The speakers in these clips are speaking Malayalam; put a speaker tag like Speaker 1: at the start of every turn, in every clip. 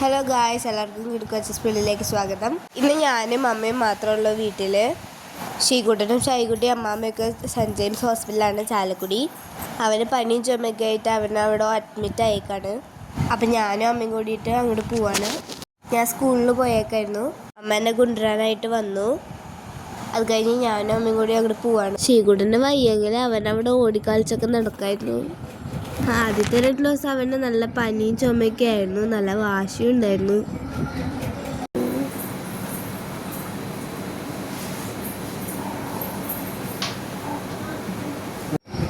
Speaker 1: ഹലോ ഗായ്സ്, എല്ലാവർക്കും കിടക്കച്ച സ്പീഡിലേക്ക് സ്വാഗതം. ഇന്ന് ഞാനും അമ്മയും മാത്രമുള്ള വീട്ടിൽ ശ്രീകുട്ടനും ഷൈകുട്ടിയും അമ്മാമ്മയൊക്കെ സെൻറ്റ് ജെയിംസ് ഹോസ്പിറ്റലാണ് ചാലക്കുടി. അവന് പനിയും ചുമയൊക്കെ ആയിട്ട് അവനവിടെ അഡ്മിറ്റ് ആയേക്കാണ്. അപ്പം ഞാനും അമ്മയും കൂടിയിട്ട് അങ്ങോട്ട് പോവാണ്. ഞാൻ സ്കൂളിൽ പോയേക്കായിരുന്നു. അമ്മ എന്നെ കൊണ്ടുവരാനായിട്ട് വന്നു. അത് കഴിഞ്ഞ് ഞാനും അമ്മയും കൂടി അങ്ങോട്ട് പോവാണ്. ശ്രീകുട്ടന് വയ്യെങ്കിൽ അവനവിടെ ഓടിക്കളിച്ചൊക്കെ നടക്കായിരുന്നു. ആദ്യത്തെ 2 ദിവസം അവന് നല്ല പനിയും ചുമയൊക്കെ ആയിരുന്നു, നല്ല വാശിയും ഉണ്ടായിരുന്നു.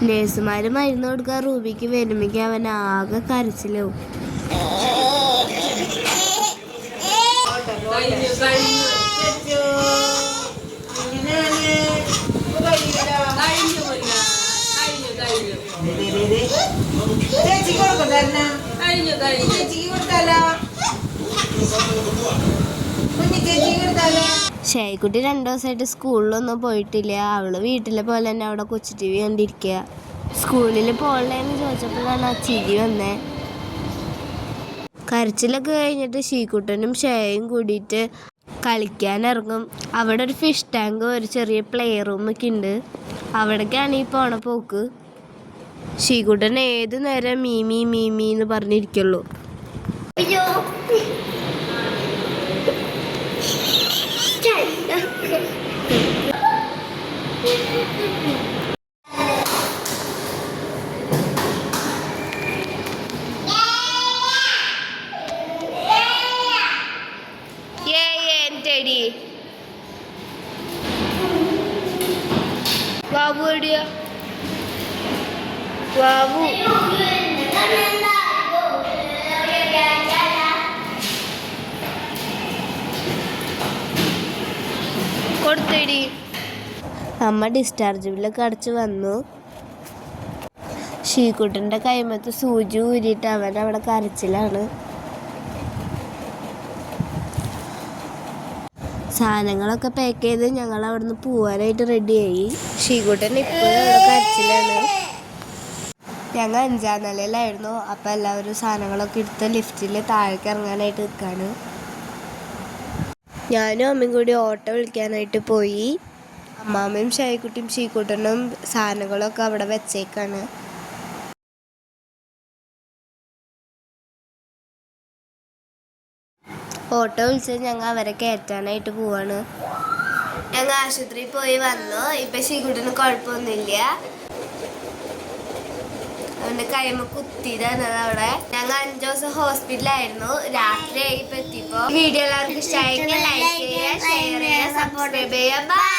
Speaker 1: നേഴ്സുമാര് മരുന്ന് കൊടുക്കാൻ റൂബിക്ക് വരുമ്പോഴേക്കും അവൻ ആകെ കരച്ചിലാവും. ഷൈക്കുട്ടി 2 ദിവസമായിട്ട് സ്കൂളിലൊന്നും പോയിട്ടില്ല. അവള് വീട്ടിലെ പോലെ തന്നെ അവിടെ കൊച്ചു TV കണ്ടിരിക്കുക. സ്കൂളിൽ പോകണേന്ന് ചോദിച്ചപ്പോഴാണ് ആ ചിരി വന്നേ. കരച്ചിലൊക്കെ കഴിഞ്ഞിട്ട് ശ്രീകുട്ടനും ഷേയും കൂടിയിട്ട് കളിക്കാനിറങ്ങും. അവിടെ ഒരു ഫിഷ് ടാങ്ക്, ഒരു ചെറിയ പ്ലേ റൂമൊക്കെ ഉണ്ട്. അവിടേക്കാണ് ഈ പോണ പോക്ക്. ശ്രീകുട്ടൻ ഏത് നേരം മീമി മീമി എന്ന് പറഞ്ഞിരിക്കുള്ളൂ. ബാബു എവിടെയാ? ബാബു കൊടുത്തേടി. അമ്മ ഡിസ്ചാർജ് ബില്ലൊക്കെ അടച്ച് വന്നു. ശ്രീകുട്ടൻ്റെ കൈമത്ത് സൂചി ഊരിയിട്ട് അവൻ അവിടെ കരച്ചിലാണ്. സാധനങ്ങളൊക്കെ പാക്ക് ചെയ്ത് ഞങ്ങൾ അവിടെ നിന്ന് പോവാനായിട്ട് റെഡിയായി. ശ്രീകുട്ടൻ ഇപ്പോഴും അവിടെ കരച്ചിലാണ്. ഞങ്ങൾ 5ാം നിലയിലായിരുന്നു. അപ്പം എല്ലാവരും സാധനങ്ങളൊക്കെ എടുത്ത് ലിഫ്റ്റിൽ താഴേക്ക് ഇറങ്ങാനായിട്ട് നിൽക്കുകയാണ്. ഞാനും അമ്മയും കൂടി ഓട്ടോ വിളിക്കാനായിട്ട് പോയി. അമ്മാമ്മയും ഷൈക്കുട്ടിയും ശ്രീകുട്ടനും സാധനങ്ങളൊക്കെ അവിടെ വെച്ചേക്കാണ്. ഓട്ടോ വിളിച്ച് ഞങ്ങൾ അവരെ കയറ്റാനായിട്ട് പോവാണ്. ഞങ്ങൾ ആശുപത്രിയിൽ പോയി വന്നു. ഇപ്പം ശ്രീകുട്ടന് കുഴപ്പമൊന്നുമില്ല. അവൻ്റെ കൈമ കുത്തിയതാണ് അവിടെ. ഞങ്ങൾ 5 ദിവസം ഹോസ്പിറ്റലായിരുന്നു. രാത്രിയായി ഇപ്പം എത്തിയപ്പോൾ. വീഡിയോ എല്ലാവർക്കും ഇഷ്ടമായെങ്കിൽ ലൈക്ക് ചെയ്യുക, ഷെയർ ചെയ്യുക, സബ്സ്ക്രൈബ് ചെയ്യുക. ബൈ.